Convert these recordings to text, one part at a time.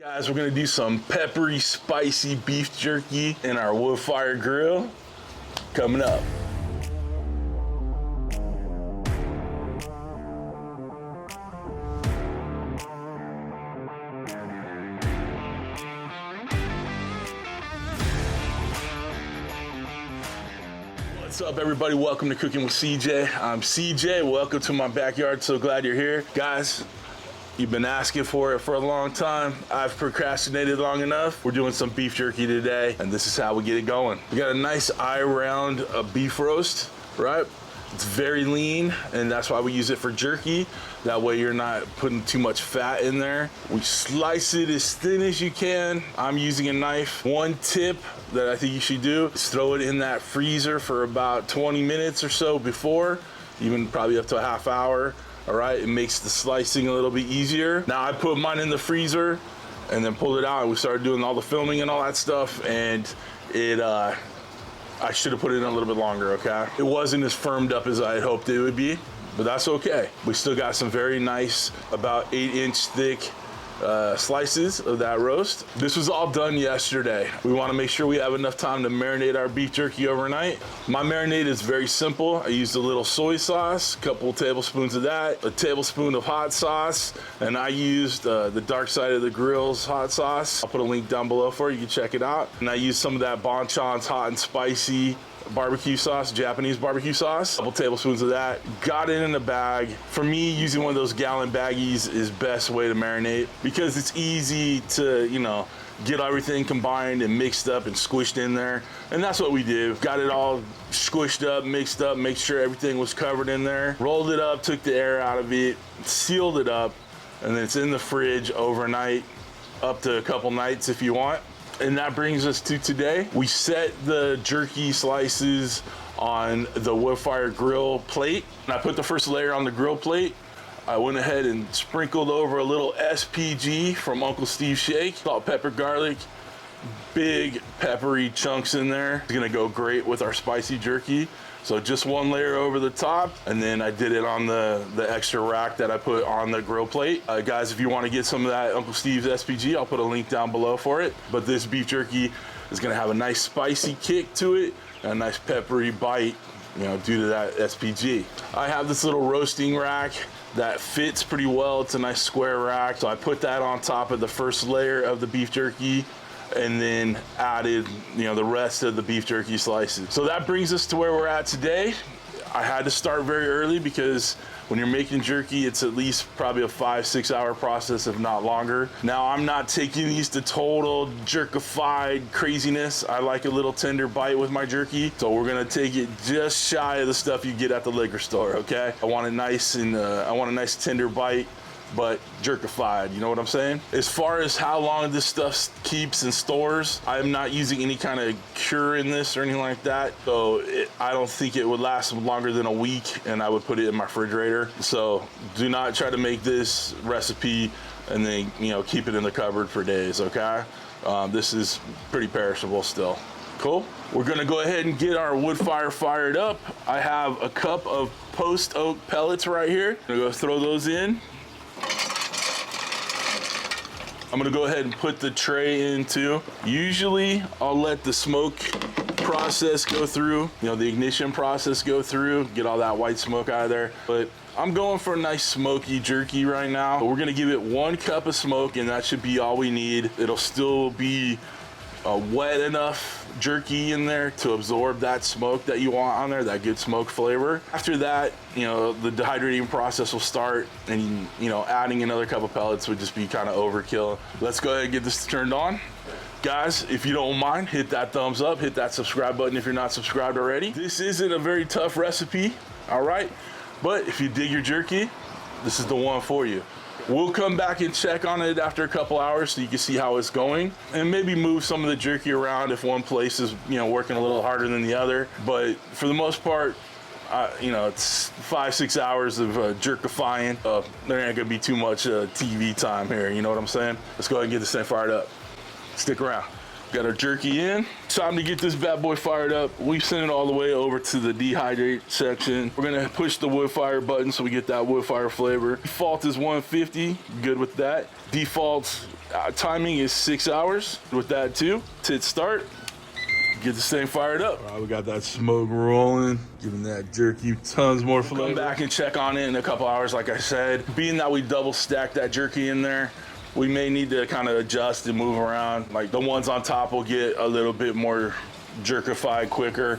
Guys, we're gonna do some peppery, spicy beef jerky in our Woodfire Grill. Coming up. What's up, everybody? Welcome to Cooking with CJ. I'm CJ. Welcome to my backyard. So glad you're here. Guys, you've been asking for it for a long time. I've procrastinated long enough. We're doing some beef jerky today, and this is how we get it going. We got a nice eye-round beef roast, right? It's very lean, and that's why we use it for jerky. That way you're not putting too much fat in there. We slice it as thin as you can. I'm using a knife. One tip that I think you should do is throw it in that freezer for about 20 minutes or so before, even probably up to a half hour. All right, it makes the slicing a little bit easier. Now I put mine in the freezer and then pulled it out, and we started doing all the filming and all that stuff, and I should have put it in a little bit longer, okay? It wasn't as firmed up as I had hoped it would be, but that's okay. We still got some very nice, about 8-inch thick slices of that roast. This was all done yesterday. We want to make sure we have enough time to marinate our beef jerky overnight. My marinade is very simple. I used a little soy sauce, a couple tablespoons of that, a tablespoon of hot sauce, and I used the Dark Side of the Grill's hot sauce. I'll put a link down below for you. You can check it out. And I used some of that Bonchon's hot and spicy barbecue sauce, Japanese barbecue sauce, a couple tablespoons of that. Got it in a bag. For me, using one of those gallon baggies is best way to marinate because it's easy to, you know, get everything combined and mixed up and squished in there. And that's what we did. Got it all squished up, mixed up, make sure everything was covered in there. Rolled it up, took the air out of it, sealed it up, and then it's in the fridge overnight, up to a couple nights if you want. And that brings us to today. We set the jerky slices on the Woodfire Grill plate. And I put the first layer on the grill plate. I went ahead and sprinkled over a little SPG from Uncle Steve's Shake. Salt, pepper, garlic, big peppery chunks in there. It's gonna go great with our spicy jerky. So just one layer over the top, and then I did it on the extra rack that I put on the grill plate. Guys, if you want to get some of that Uncle Steve's SPG, I'll put a link down below for it. But this beef jerky is gonna have a nice spicy kick to it, and a nice peppery bite, you know, due to that SPG. I have this little roasting rack that fits pretty well. It's a nice square rack. So I put that on top of the first layer of the beef jerky, and then added, you know, the rest of the beef jerky slices. So that brings us to where we're at today. I had to start very early because when you're making jerky, it's at least probably a 5-6 hour process, if not longer. Now, I'm not taking these to total jerkified craziness. I like a little tender bite with my jerky. So we're gonna take it just shy of the stuff you get at the liquor store, okay? I want it nice and I want a nice tender bite, but jerkified, you know what I'm saying? As far as how long this stuff keeps and stores, I'm not using any kind of cure in this or anything like that. So I don't think it would last longer than a week, and I would put it in my refrigerator. So do not try to make this recipe and then, you know, keep it in the cupboard for days, okay? This is pretty perishable still. Cool. We're gonna go ahead and get our wood fire fired up. I have a cup of post oak pellets right here. I'm gonna go throw those in. I'm gonna go ahead and put the tray in too. Usually I'll let the smoke process go through, you know, the ignition process go through, get all that white smoke out of there. But I'm going for a nice smoky jerky right now. But we're gonna give it 1 cup of smoke, and that should be all we need. It'll still be wet enough jerky in there to absorb that smoke that you want on there, that good smoke flavor. After that, you know, the dehydrating process will start, and, you know, adding another cup of pellets would just be kind of overkill. Let's go ahead and get this turned on. Guys, if you don't mind, hit that thumbs up, hit that subscribe button if you're not subscribed already. This isn't a very tough recipe, all right? But if you dig your jerky, this is the one for you. We'll come back and check on it after a couple hours so you can see how it's going, and maybe move some of the jerky around if one place is, you know, working a little harder than the other. But for the most part, you know, it's 5-6 hours of jerkifying. There ain't gonna be too much TV time here, you know what I'm saying? Let's go ahead and get this thing fired up. Stick around. Got our jerky in. Time to get this bad boy fired up. We've sent it all the way over to the dehydrate section. We're gonna push the wood fire button so we get that wood fire flavor. Default is 150, good with that. Default timing is 6 hours with that too. To hit start, get this thing fired up. All right, we got that smoke rolling, giving that jerky tons more flavor. Come back and check on it in a couple hours, like I said. Being that we double stacked that jerky in there, we may need to kind of adjust and move around. Like the ones on top will get a little bit more jerkified quicker,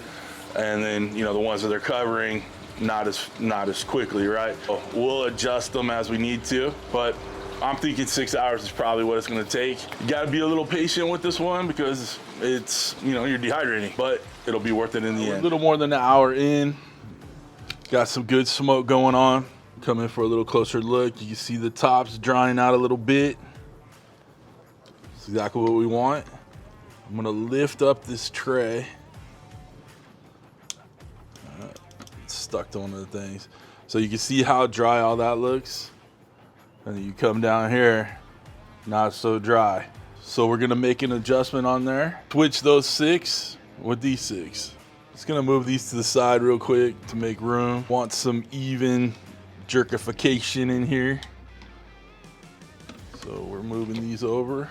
and then the ones that they're covering not as quickly, right? So we'll adjust them as we need to, but I'm thinking 6 hours is probably what it's gonna take. You gotta be a little patient with this one because it's, you're dehydrating, but it'll be worth it in the end. A little more than an hour in, got some good smoke going on. Come in for a little closer look. You can see the tops drying out a little bit. That's exactly what we want. I'm gonna lift up this tray. It's stuck to one of the things. So you can see how dry all that looks. And then you come down here, not so dry. So we're gonna make an adjustment on there. Switch those 6 with these 6. Just gonna move these to the side real quick to make room. Want some even jerkification in here. So we're moving these over.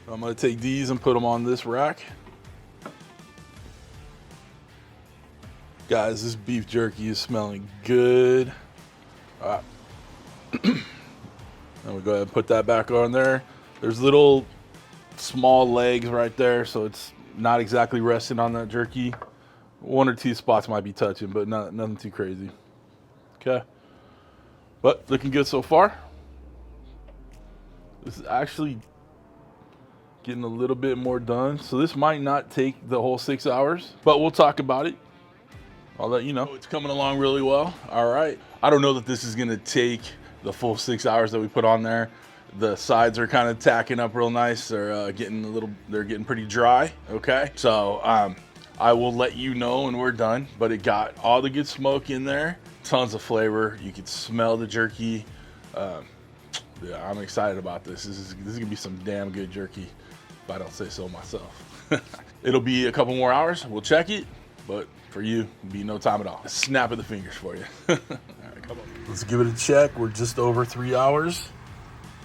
I'm gonna take these and put them on this rack. Guys, this beef jerky is smelling good. All right. And we'll go ahead and put that back on there. There's little small legs right there, so it's not exactly resting on that jerky. 1 or 2 spots might be touching, but nothing too crazy. Okay. But looking good so far. This is actually getting a little bit more done. So this might not take the whole 6 hours, but we'll talk about it. I'll let you know. It's coming along really well. All right. I don't know that this is gonna take the full 6 hours that we put on there. The sides are kind of tacking up real nice. They're getting pretty dry. Okay. So I will let you know when we're done, but it got all the good smoke in there, tons of flavor. You can smell the jerky. Yeah, I'm excited about this. This is gonna be some damn good jerky, if I don't say so myself. It'll be a couple more hours. We'll check it, but for you, it'll be no time at all. Snap of the fingers for you. All right, come on. Let's give it a check. We're just over 3 hours.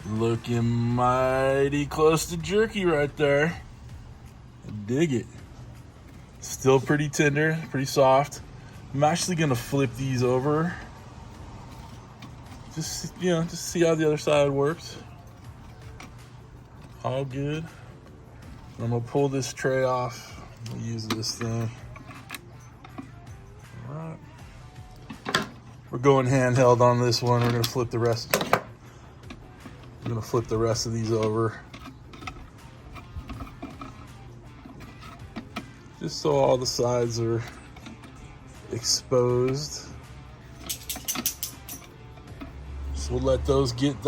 Looking mighty close to jerky right there. Dig it. Still pretty tender, pretty soft. I'm actually gonna flip these over. Just see how the other side works. All good. I'm gonna pull this tray off. I'm gonna use this thing. All right. We're going handheld on this one. We're gonna flip the rest. I'm gonna flip the rest of these over. Just so all the sides are exposed. So we'll let those get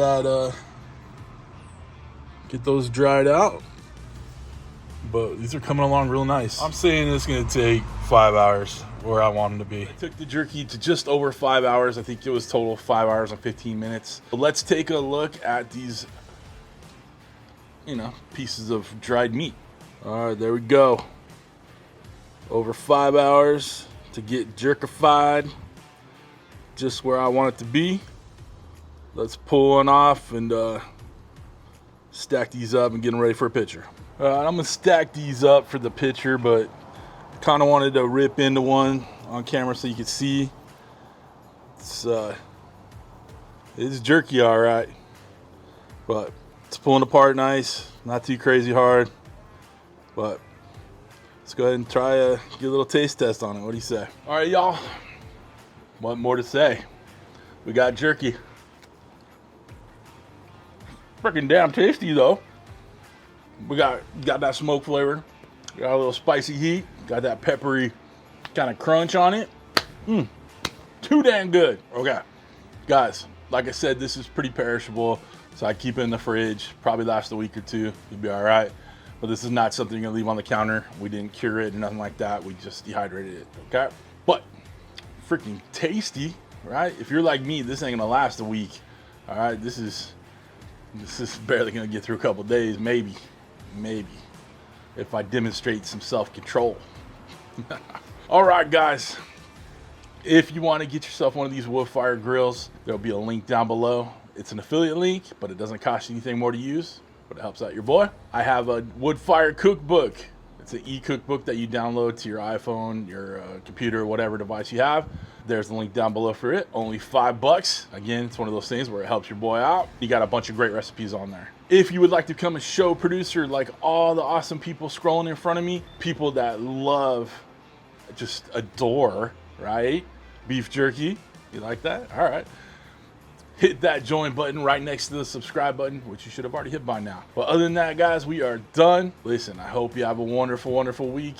those dried out. But these are coming along real nice. I'm saying it's gonna take 5 hours where I want them to be. I took the jerky to just over 5 hours. I think it was total 5 hours and 15 minutes. But let's take a look at these, pieces of dried meat. All right, there we go. Over 5 hours to get jerkified, just where I want it to be. Let's pull one off and stack these up and get them ready for a picture. I'm gonna stack these up for the picture, but kind of wanted to rip into one on camera so you could see. It's jerky, all right, but it's pulling apart nice, not too crazy hard. But let's go ahead and try get a little taste test on it. What do you say? All right, y'all. What more to say? We got jerky. Freaking damn tasty though. We got that smoke flavor. Got a little spicy heat. Got that peppery kind of crunch on it. Too damn good. Okay, guys. Like I said, this is pretty perishable, so I keep it in the fridge. Probably last a week or two. You'll be all right. But this is not something you're gonna leave on the counter. We didn't cure it or nothing like that. We just dehydrated it. Okay. But freaking tasty, right? If you're like me, this ain't gonna last a week. All right, this is barely gonna get through a couple days, maybe, if I demonstrate some self-control. All right, guys. If you want to get yourself one of these Woodfire grills, there'll be a link down below. It's an affiliate link, but it doesn't cost you anything more to use, but it helps out your boy. I have a Woodfire cookbook. It's an e-cookbook that you download to your iPhone, your computer, whatever device you have. There's the link down below for it. Only $5. Again, it's one of those things where it helps your boy out. You got a bunch of great recipes on there. If you would like to become a show producer like all the awesome people scrolling in front of me, people that love, just adore, right? Beef jerky. You like that? All right. Hit that join button right next to the subscribe button, which you should have already hit by now. But other than that, guys, we are done. Listen, I hope you have a wonderful, wonderful week.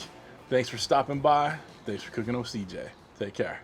Thanks for stopping by. Thanks for cooking with CJ. Take care.